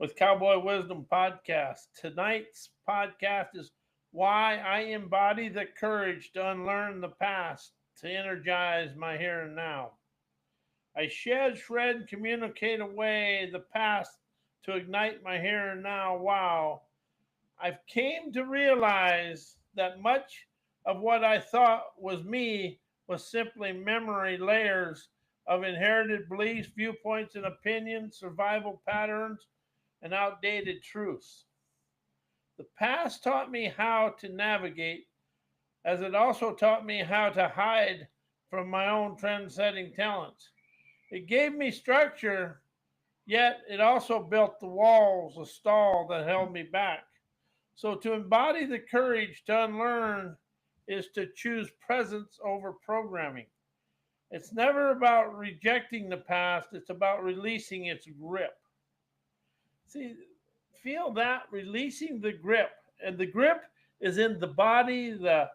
with Cowboy Wisdom Podcast. Tonight's podcast is why I embody the courage to unlearn the past to energize my here and now. I shed, shred, communicate away the past to ignite my here and now. Wow. I've came to realize that much of what I thought was me was simply memory layers of inherited beliefs, viewpoints, and opinions, survival patterns, and outdated truths. The past taught me how to navigate, as it also taught me how to hide from my own trend setting talents. It gave me structure, yet it also built the walls, the stall that held me back. So to embody the courage to unlearn is to choose presence over programming. It's never about rejecting the past, it's about releasing its grip. See, feel that releasing the grip. And the grip is in the body, the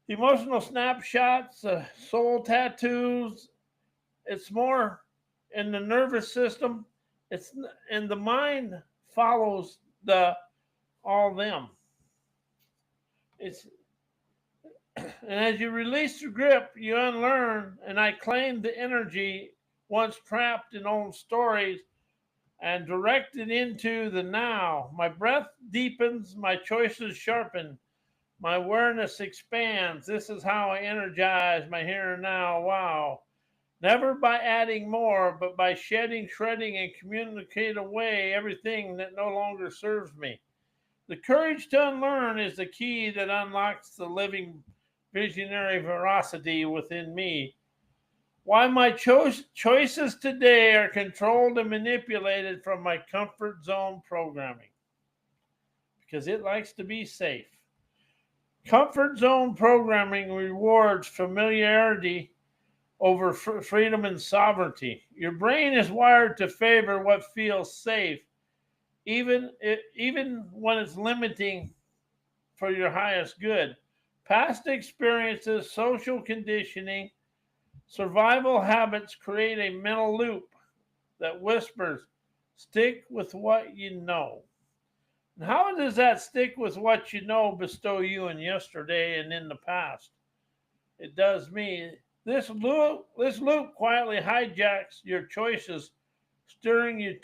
emotional snapshots, the soul tattoos. It's more in the nervous system. It's and the mind follows the all them. It's and as you release the grip, you unlearn, and I claim the energy once trapped in old stories and direct it into the now. My breath deepens, my choices sharpen, my awareness expands. This is how I energize my here and now. Wow. Never by adding more, but by shedding, shredding, and communicate away everything that no longer serves me. The courage to unlearn is the key that unlocks the living visionary veracity within me. Why my choices today are controlled and manipulated from my comfort zone programming. Because it likes to be safe. Comfort zone programming rewards familiarity over freedom and sovereignty. Your brain is wired to favor what feels safe, even when it's limiting for your highest good. Past experiences, social conditioning, survival habits create a mental loop that whispers, stick with what you know. And how does that stick with what you know bestow you in yesterday and in the past? It does me. This loop quietly hijacks your choices, steering you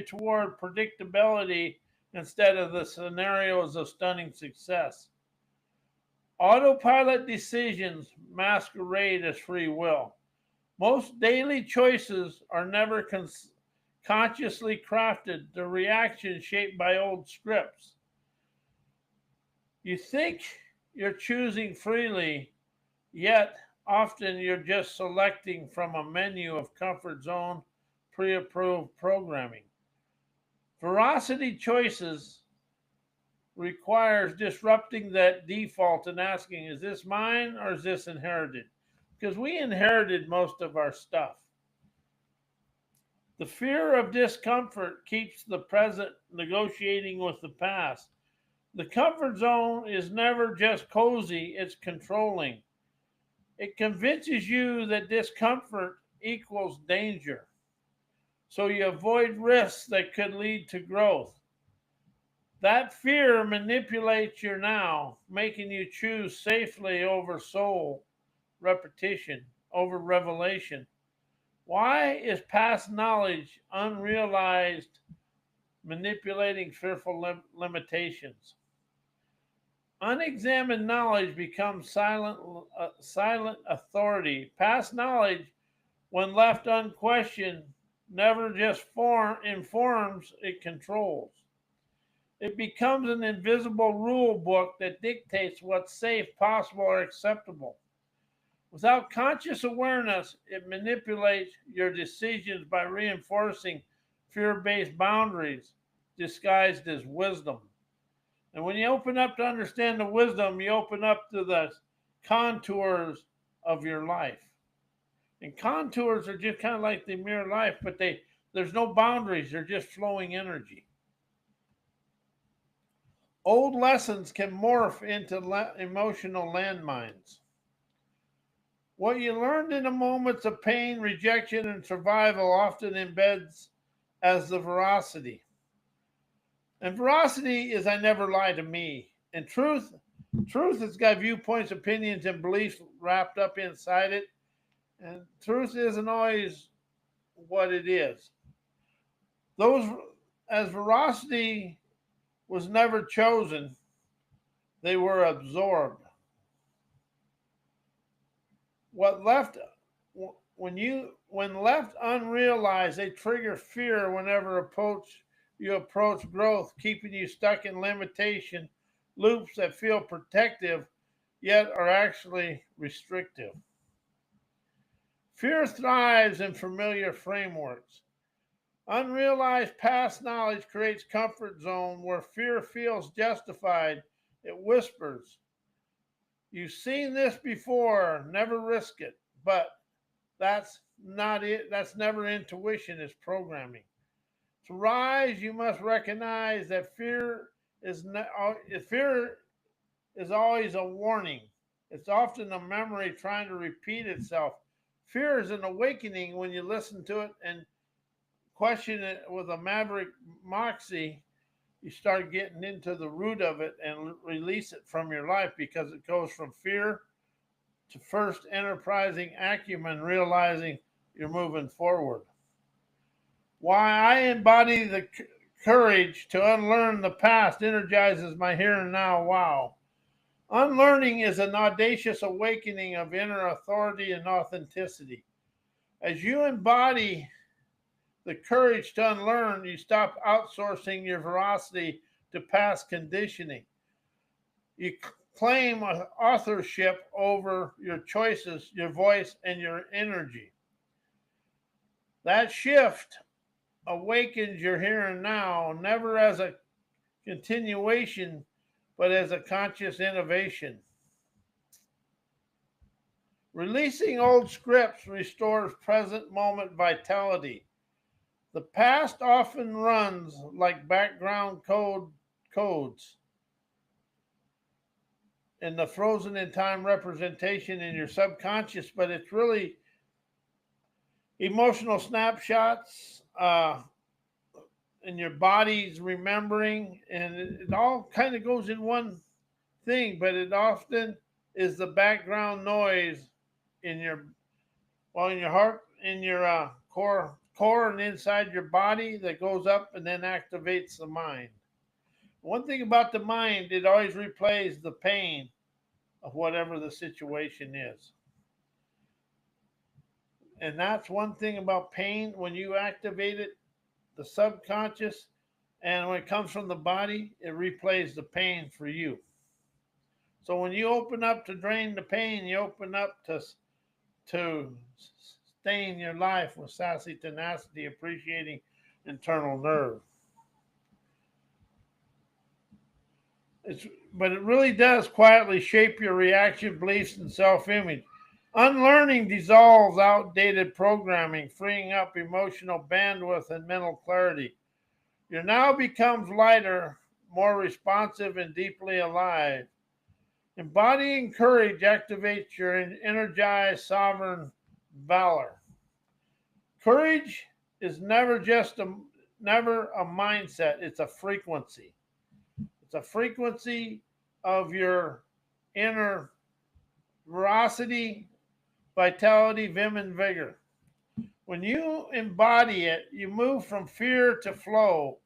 toward predictability instead of the scenarios of stunning success. Autopilot decisions masquerade as free will. Most daily choices are never consciously crafted, the reaction shaped by old scripts. You think you're choosing freely, yet often you're just selecting from a menu of comfort zone pre approved programming. Veracity choices requires disrupting that default and asking, is this mine or is this inherited? Because we inherited most of our stuff. The fear of discomfort keeps the present negotiating with the past. The comfort zone is never just cozy, it's controlling. It convinces you that discomfort equals danger. So you avoid risks that could lead to growth. That fear manipulates your now, making you choose safely over soul, repetition, over revelation. Why is past knowledge unrealized, manipulating fearful limitations? Unexamined knowledge becomes silent authority. Past knowledge, when left unquestioned, never just informs, it controls. It becomes an invisible rule book that dictates what's safe, possible, or acceptable. Without conscious awareness, it manipulates your decisions by reinforcing fear based boundaries disguised as wisdom. And when you open up to understand the wisdom, you open up to the contours of your life. And contours are just kind of like the mirror life, but there's no boundaries, they're just flowing energy. Old lessons can morph into emotional landmines. What you learned in the moments of pain, rejection, and survival often embeds as the veracity. And veracity is I never lie to me. And truth has got viewpoints, opinions, and beliefs wrapped up inside it. And truth isn't always what it is. Those as veracity was never chosen, they were absorbed. What left when left unrealized, they trigger fear whenever you approach growth, keeping you stuck in limitation loops that feel protective yet are actually restrictive. Fear thrives in familiar frameworks. Unrealized past knowledge creates comfort zone where fear feels justified. It whispers, "You've seen this before, never risk it." But that's not it. That's never intuition, it's programming. To rise, you must recognize that fear is always a warning. It's often a memory trying to repeat itself. Fear is an awakening when you listen to it and question it with a maverick moxie. You start getting into the root of it and release it from your life because it goes from fear to first enterprising acumen, realizing you're moving forward. Why I embody the courage to unlearn the past energizes my here and now. Wow. Unlearning is an audacious awakening of inner authority and authenticity. As you embody the courage to unlearn, you stop outsourcing your veracity to past conditioning. You claim authorship over your choices, your voice, and your energy. That shift awakens your here and now, never as a continuation, but as a conscious innovation. Releasing old scripts restores present moment vitality. The past often runs like background codes in the frozen in time representation in your subconscious, but it's really emotional snapshots, and your body's remembering, and it all kind of goes in one thing, but it often is the background noise in your in your heart, in your core and inside your body that goes up and then activates the mind. One thing about the mind, it always replays the pain of whatever the situation is. And that's one thing about pain. When you activate it, the subconscious, and when it comes from the body, it replays the pain for you. So when you open up to drain the pain, you open up to stain your life with sassy tenacity, appreciating internal nerve. It's, but it really does quietly shape your reaction, beliefs, and self-image. Unlearning dissolves outdated programming, freeing up emotional bandwidth and mental clarity. Your now becomes lighter, more responsive, and deeply alive. Embodying courage activates your energized sovereign valor. Courage is never a mindset, it's a frequency. It's a frequency of your inner veracity, vitality, vim, and vigor. When you embody it, you move from fear to flow,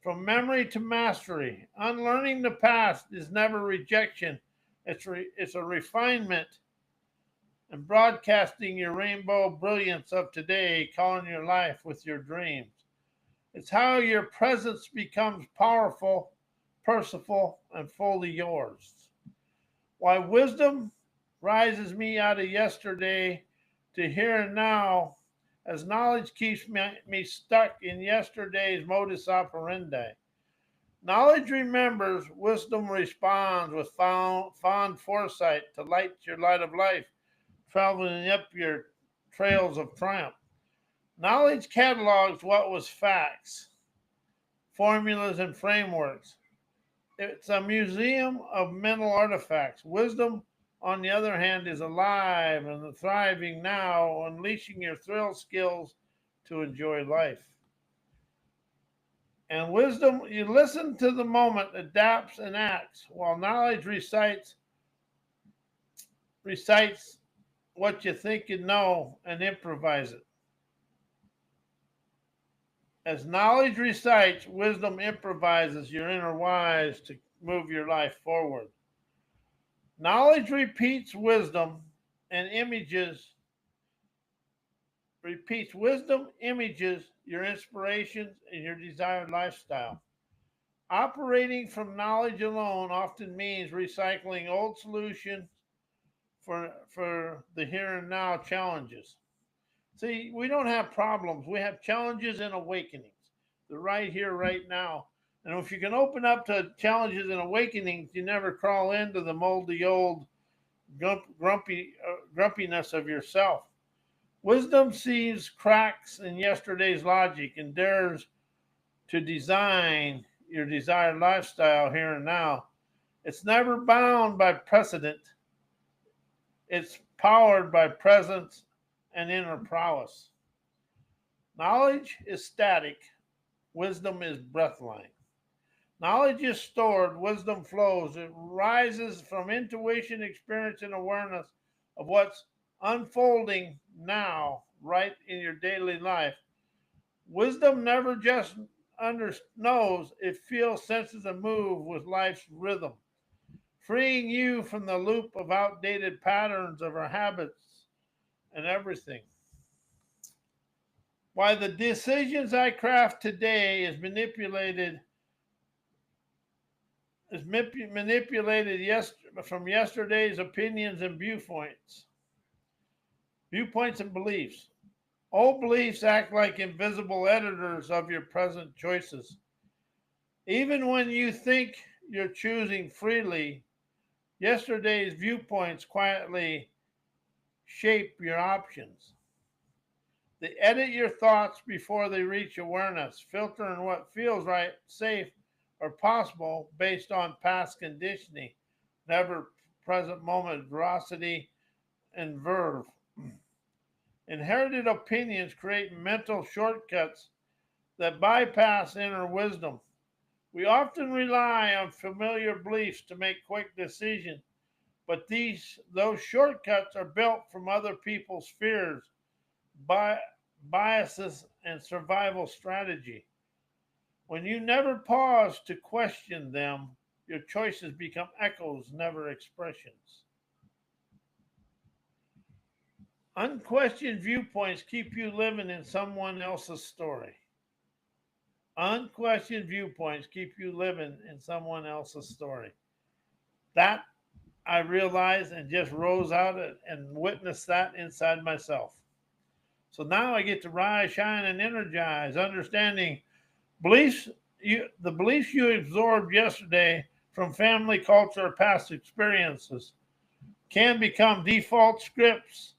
from memory to mastery. Unlearning the past is never rejection, it's a refinement, and broadcasting your rainbow brilliance of today, calling your life with your dreams. It's how your presence becomes powerful, merciful, and fully yours. Why wisdom rises me out of yesterday to here and now, as knowledge keeps me stuck in yesterday's modus operandi. Knowledge remembers, wisdom responds with fond foresight to light your light of life, traveling up your trails of triumph. Knowledge catalogs what was facts, formulas, and frameworks. It's a museum of mental artifacts. Wisdom, on the other hand, is alive and thriving now, unleashing your thrill skills to enjoy life. And wisdom, you listen to the moment, adapts and acts, while knowledge recites what you think you know and improvise it. As knowledge recites, wisdom improvises your inner wise to move your life forward. Knowledge and images repeats wisdom, images, your inspirations, and your desired lifestyle. Operating from knowledge alone often means recycling old solutions for the here and now challenges. See, we don't have problems. We have challenges and awakenings. They're right here, right now. And if you can open up to challenges and awakenings, you never crawl into the moldy old grumpiness of yourself. Wisdom sees cracks in yesterday's logic and dares to design your desired lifestyle here and now. It's never bound by precedent, it's powered by presence and inner prowess. Knowledge is static, wisdom is breathline. Knowledge is stored, wisdom flows. It rises from intuition, experience, and awareness of what's unfolding now, right in your daily life. Wisdom never just knows, it feels, senses, and moves with life's rhythm, freeing you from the loop of outdated patterns of our habits and everything. Why the decisions I craft today is manipulated from yesterday's opinions and viewpoints and beliefs. Old beliefs act like invisible editors of your present choices. Even when you think you're choosing freely, yesterday's viewpoints quietly shape your options. They edit your thoughts before they reach awareness, filtering what feels right, safe, or possible based on past conditioning, never present moment veracity and verve. Inherited opinions create mental shortcuts that bypass inner wisdom. We often rely on familiar beliefs to make quick decisions, but those shortcuts are built from other people's fears, biases, and survival strategy. When you never pause to question them, your choices become echoes, never expressions. Unquestioned viewpoints keep you living in someone else's story. Unquestioned viewpoints keep you living in someone else's story. That I realized and just rose out and witnessed that inside myself. So now I get to rise, shine, and energize, understanding the beliefs you absorbed yesterday from family, culture, or past experiences can become default scripts.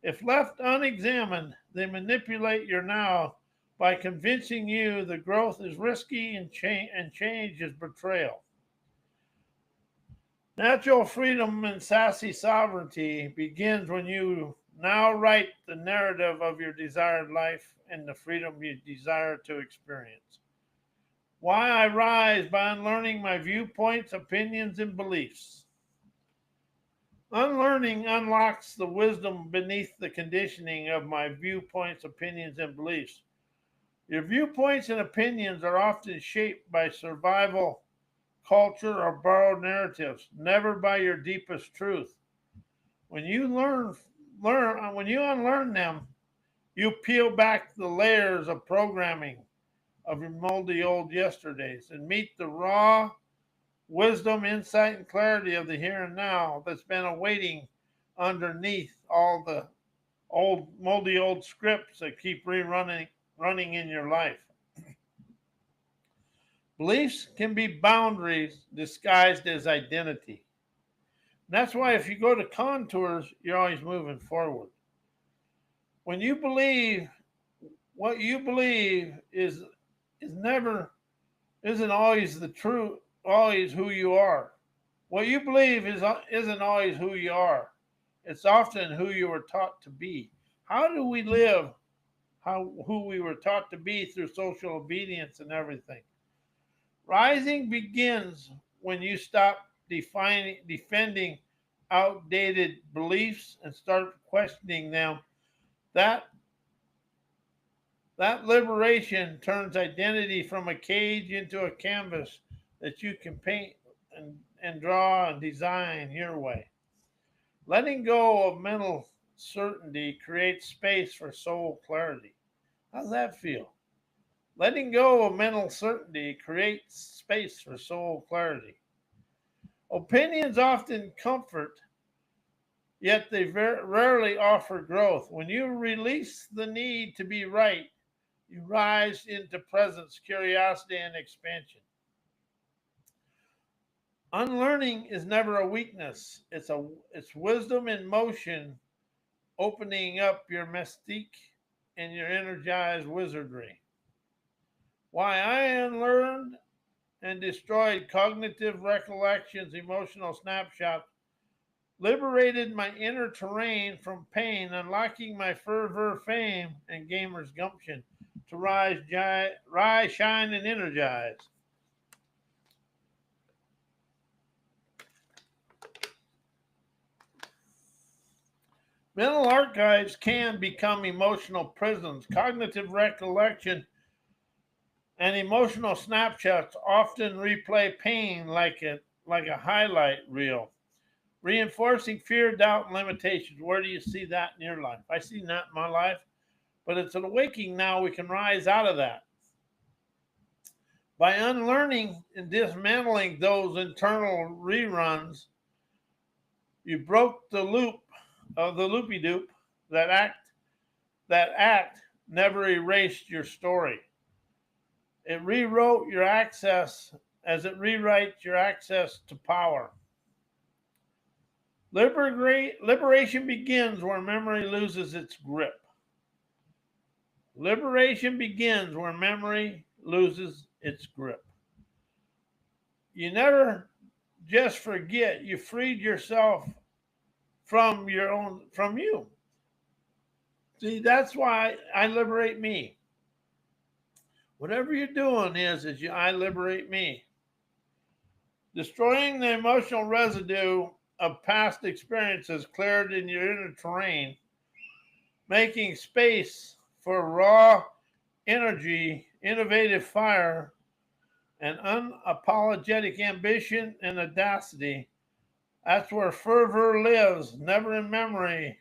If left unexamined, they manipulate your now by convincing you that growth is risky and change is betrayal. Natural freedom and sassy sovereignty begins when you now write the narrative of your desired life and the freedom you desire to experience. Why I rise by unlearning my viewpoints, opinions, and beliefs. Unlearning unlocks the wisdom beneath the conditioning of my viewpoints, opinions, and beliefs. Your viewpoints and opinions are often shaped by survival, culture, or borrowed narratives, never by your deepest truth. When you when you unlearn them, you peel back the layers of programming of your moldy old yesterdays and meet the raw wisdom, insight, and clarity of the here and now that's been awaiting underneath all the moldy old scripts that keep running in your life. Beliefs can be boundaries disguised as identity. And that's why if you go to contours, you're always moving forward. When you believe what you believe is never isn't always the truth, always who you are. What you believe isn't always who you are. It's often who you were taught to be. How do we live? who we were taught to be through social obedience and everything. Rising begins when you stop defending outdated beliefs and start questioning them. That that liberation turns identity from a cage into a canvas that you can paint and draw and design your way. Letting go of mental certainty creates space for soul clarity. How's that feel? Letting go of mental certainty creates space for soul clarity. Opinions often comfort, yet they rarely offer growth. When you release the need to be right, you rise into presence, curiosity, and expansion. Unlearning is never a weakness. It's wisdom in motion, opening up your mystique and your energized wizardry. Why I unlearned and destroyed cognitive recollections, emotional snapshots, liberated my inner terrain from pain, unlocking my fervor, fame, and gamer's gumption to rise, shine, and energize. Mental archives can become emotional prisons. Cognitive recollection and emotional snapshots often replay pain like a highlight reel, reinforcing fear, doubt, and limitations. Where do you see that in your life? I see that in my life, but it's an awakening now. We can rise out of that. By unlearning and dismantling those internal reruns, you broke the loop of the loopy doop that act never erased your story. It rewrote your access as it rewrites your access to power. Liberation begins where memory loses its grip. Liberation begins where memory loses its grip. You never just forget, you freed yourself from you. See, that's why I liberate me. Whatever you're doing I liberate me. Destroying the emotional residue of past experiences cleared in your inner terrain, making space for raw energy, innovative fire, and unapologetic ambition and audacity. That's where fervor lives, never in memory,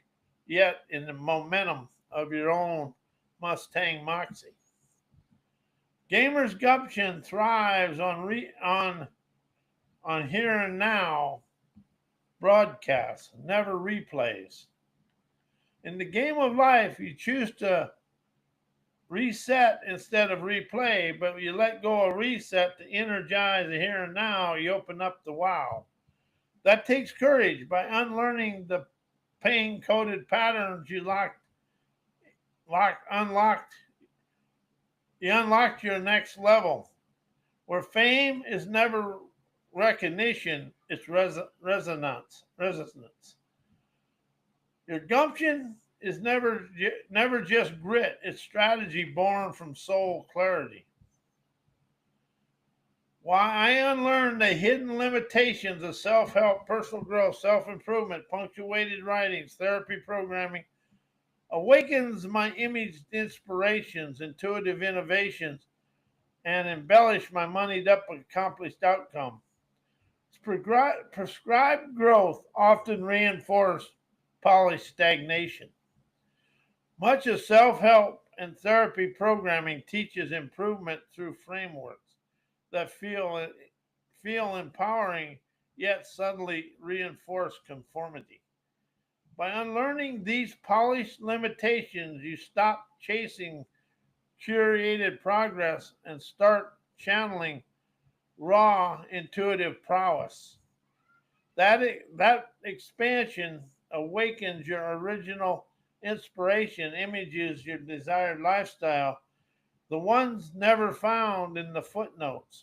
yet in the momentum of your own Mustang Moxie. Gamer's gumption thrives on here and now broadcasts, never replays. In the game of life, you choose to reset instead of replay, but you let go of reset to energize the here and now. You open up the wow. That takes courage. By unlearning the pain-coded patterns you unlocked your next level, where fame is never recognition, it's resonance. Your gumption is never just grit, it's strategy born from soul clarity. Why I unlearned the hidden limitations of self-help, personal growth, self-improvement, punctuated writings, therapy programming, awakens my imaged inspirations, intuitive innovations, and embellish my moneyed up accomplished outcome. Prescribed growth often reinforce polished stagnation. Much of self-help and therapy programming teaches improvement through frameworks that feel empowering yet subtly reinforce conformity. By unlearning these polished limitations, you stop chasing curated progress and start channeling raw intuitive prowess. That expansion awakens your original inspiration, images your desired lifestyle, the ones never found in the footnotes.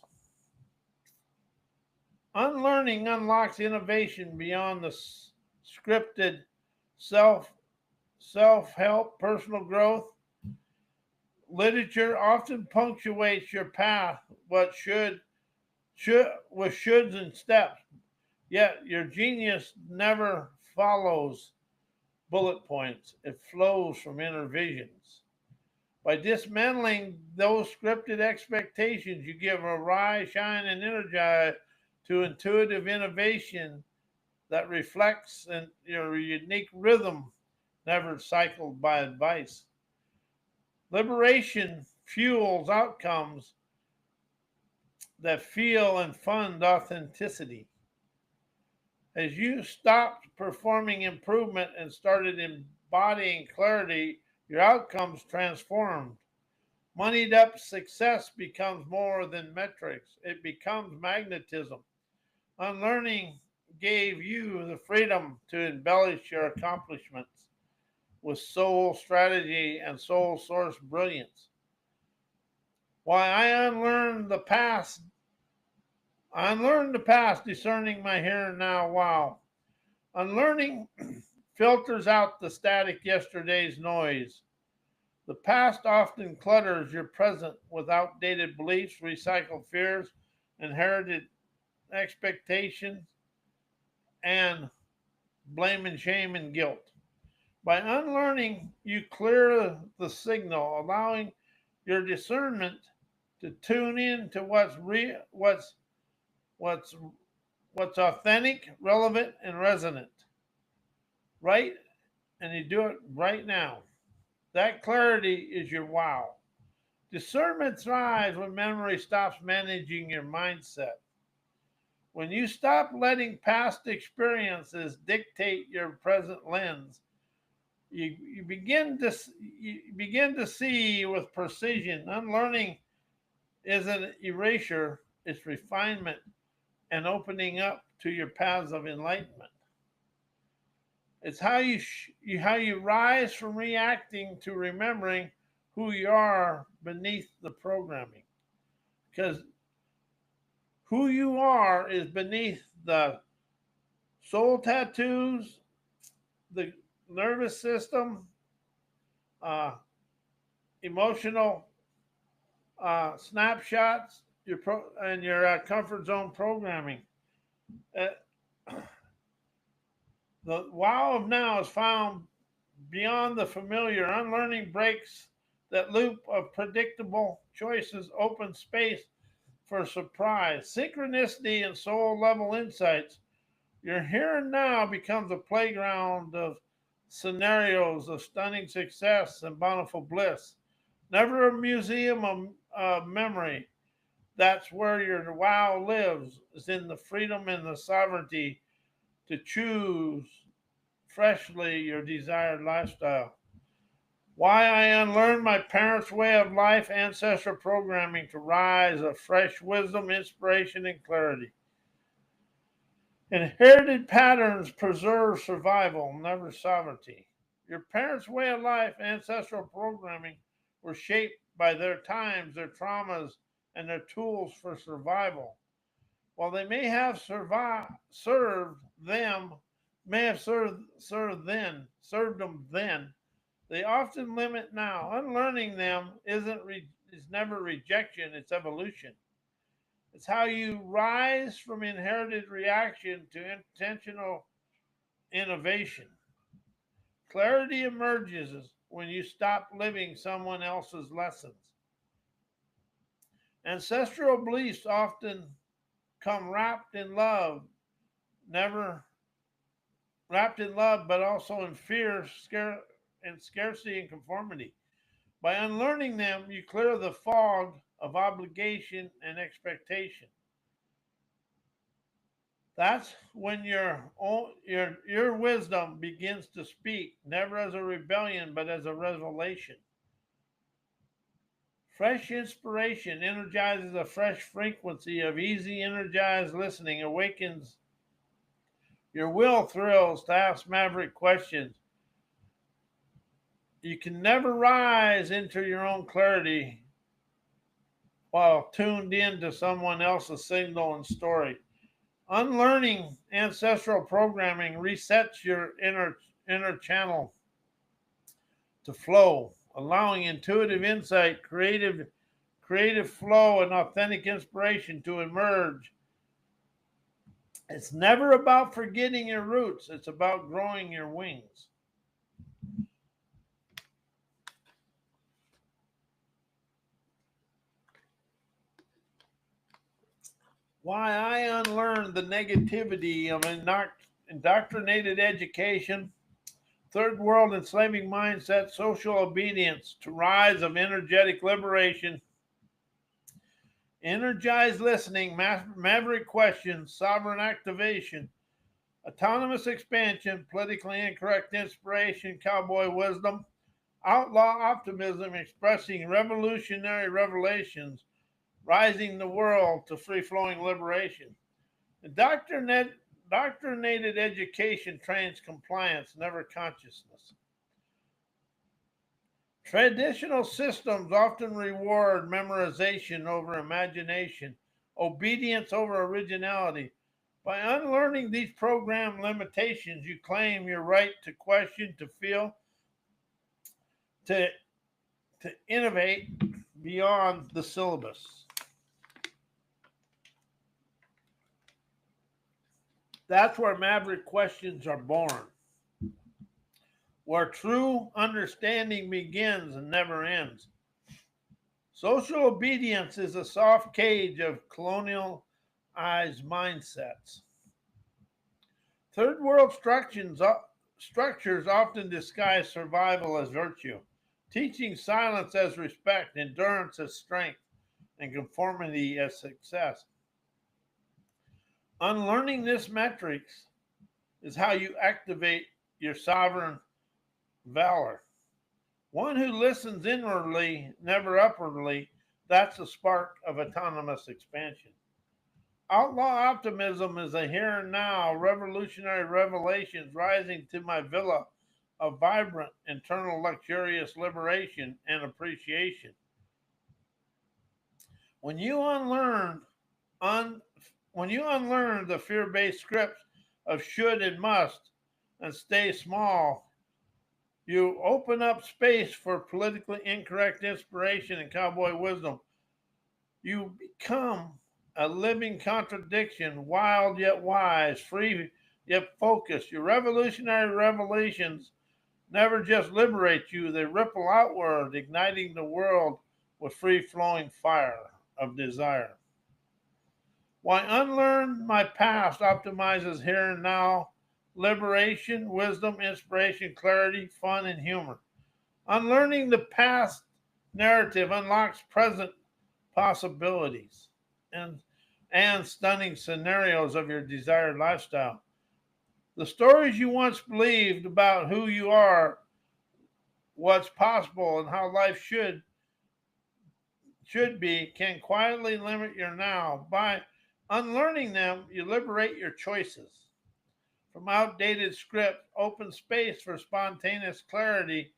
Unlearning unlocks innovation beyond the scripted self help, personal growth. Literature often punctuates your path what should with shoulds and steps, yet your genius never follows bullet points. It flows from inner visions. By dismantling those scripted expectations, you give a rise, shine, and energize to intuitive innovation that reflects in your unique rhythm, never cycled by advice. Liberation fuels outcomes that feel and fund authenticity. As you stopped performing improvement and started embodying clarity, your outcomes transformed. Moneyed up success becomes more than metrics, it becomes magnetism. Unlearning gave you the freedom to embellish your accomplishments with soul strategy and soul source brilliance. Why I unlearned the past, discerning my here and now. Wow. Unlearning filters out the static yesterday's noise. The past often clutters your present with outdated beliefs, recycled fears, inherited expectations, and blame and shame and guilt. By unlearning, you clear the signal, allowing your discernment to tune in to what's what's authentic, relevant, and resonant. Right, and you do it right now. That clarity is your wow. Discernment thrives when memory stops managing your mindset. When you stop letting past experiences dictate your present lens, you begin to see with precision. Unlearning isn't erasure; it's refinement and opening up to your paths of enlightenment. It's how you rise from reacting to remembering who you are beneath the programming. Because who you are is beneath the soul tattoos, the nervous system, uh, emotional snapshots, and your comfort zone programming. Uh, the wow of now is found beyond the familiar. Unlearning breaks that loop of predictable choices, open space for surprise, synchronicity, and soul level insights. Your here and now becomes a playground of scenarios of stunning success and bountiful bliss. Never a museum of memory. That's where your wow lives, is in the freedom and the sovereignty to choose freshly your desired lifestyle. Why I unlearned my parents' way of life, ancestral programming to rise of fresh wisdom, inspiration, and clarity. Inherited patterns preserve survival, never sovereignty. Your parents' way of life, ancestral programming, were shaped by their times, their traumas, and their tools for survival. While they may have served them, may have served them then, they often limit now. Unlearning them is never rejection; it's evolution. It's how you rise from inherited reaction to intentional innovation. Clarity emerges when you stop living someone else's lessons. Ancestral beliefs often come never wrapped in love, but also in fear, and scarcity and conformity. By unlearning them, you clear the fog of obligation and expectation. That's when your wisdom begins to speak, never as a rebellion, but as a revelation. Fresh inspiration energizes a fresh frequency of easy, energized listening, awakens your will thrills to ask maverick questions. You can never rise into your own clarity while tuned in to someone else's signal and story. Unlearning ancestral programming resets your inner channel to flow. allowing intuitive insight, creative flow, and authentic inspiration to emerge. It's never about forgetting your roots. It's about growing your wings. Why I unlearned the negativity of indoctrinated education, third world enslaving mindset, social obedience, to rise of energetic liberation, energized listening, maverick questions, sovereign activation, autonomous expansion, politically incorrect inspiration, cowboy wisdom, outlaw optimism, expressing revolutionary revelations, rising the world to free-flowing liberation. Indoctrinated education trains compliance, never consciousness. Traditional systems often reward memorization over imagination, obedience over originality. By unlearning these program limitations, you claim your right to question, to feel, to, to innovate beyond the syllabus. That's where maverick questions are born, where true understanding begins and never ends. Social obedience is a soft cage of colonialized mindsets. Third world structures often disguise survival as virtue, teaching silence as respect, endurance as strength, and conformity as success. Unlearning this metrics is how you activate your sovereign valor. One who listens inwardly, never upwardly, that's the spark of autonomous expansion. Outlaw optimism is a here and now, revolutionary revelations rising to my villa of vibrant, internal, luxurious liberation and appreciation. When you un, when you unlearn the fear-based scripts of should and must and stay small, you open up space for politically incorrect inspiration and cowboy wisdom. You become a living contradiction, wild yet wise, free yet focused. Your revolutionary revelations never just liberate you, they ripple outward, igniting the world with free flowing fire of desire. Why unlearn my past optimizes here and now, liberation, wisdom, inspiration, clarity, fun, and humor. Unlearning the past narrative unlocks present possibilities and, and stunning scenarios of your desired lifestyle. The stories you once believed about who you are, what's possible, and how life should be can quietly limit your now. By unlearning them, you liberate your choices from outdated script, open space for spontaneous clarity,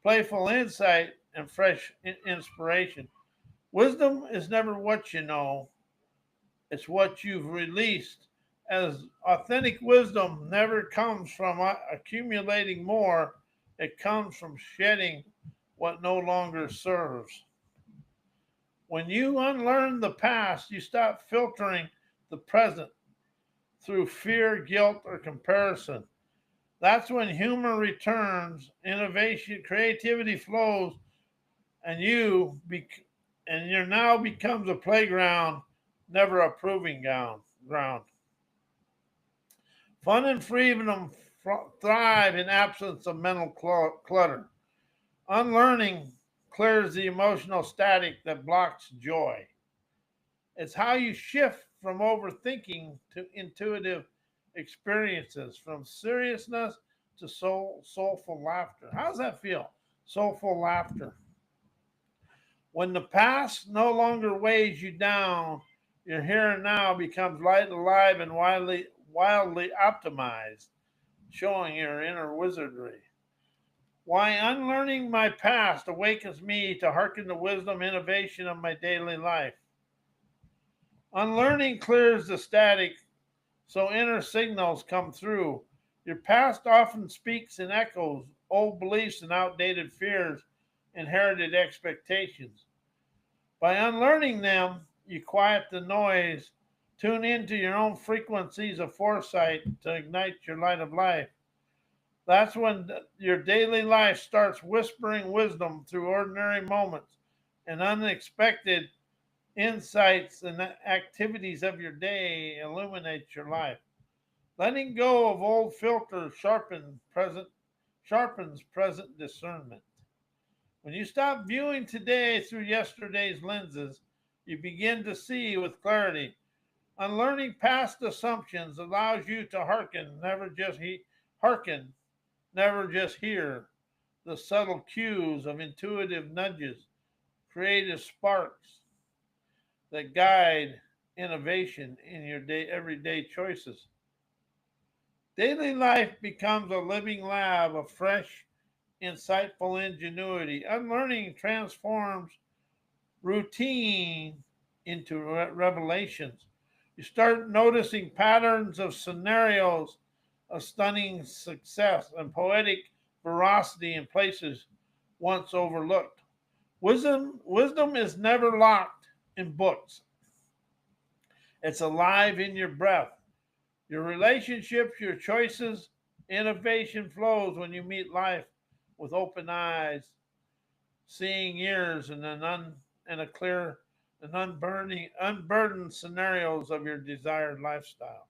playful insight, and fresh inspiration. Wisdom is never what you know, it's what you've released. As authentic wisdom never comes from accumulating more, it comes from shedding what no longer serves. When you unlearn the past, you stop filtering the present through fear, guilt, or comparison. That's when humor returns, innovation, creativity flows, and your now becomes a playground, never a proving ground. Fun and freedom thrive in absence of mental clutter. Unlearning clears the emotional static that blocks joy. It's how you shift from overthinking to intuitive experiences, from seriousness to soulful laughter. How does that feel? Soulful laughter. When the past no longer weighs you down, your here and now becomes light, alive, and wildly optimized, showing your inner wizardry. Why unlearning my past awakens me to hearken to wisdom, innovation of my daily life. Unlearning clears the static so inner signals come through. Your past often speaks in echoes, old beliefs and outdated fears. inherited expectations. By unlearning them, you quiet the noise, tune into your own frequencies of foresight to ignite your light of life. That's when your daily life starts whispering wisdom through ordinary moments and unexpected insights and activities of your day illuminate your life. Letting go of old filters sharpens present discernment. When you stop viewing today through yesterday's lenses, you begin to see with clarity. Unlearning past assumptions allows you to hearken, never just hear the subtle cues of intuitive nudges, creative sparks that guide innovation in your everyday choices. Daily life becomes a living lab of fresh, insightful ingenuity. Unlearning transforms routine into revelations. You start noticing patterns of scenarios of stunning success and poetic veracity in places once overlooked. Wisdom is never locked in books. It's alive in your breath, your relationships, your choices. Innovation flows when you meet life with open eyes, seeing ears, and a clear and unburdened scenarios of your desired lifestyle.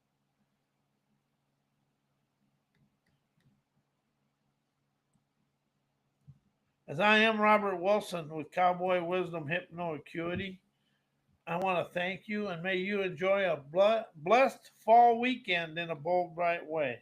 As I am Robert Wilson with Cowboy Wisdom Hypno Acuity, I want to thank you and may you enjoy a blessed fall weekend in a bold, bright way.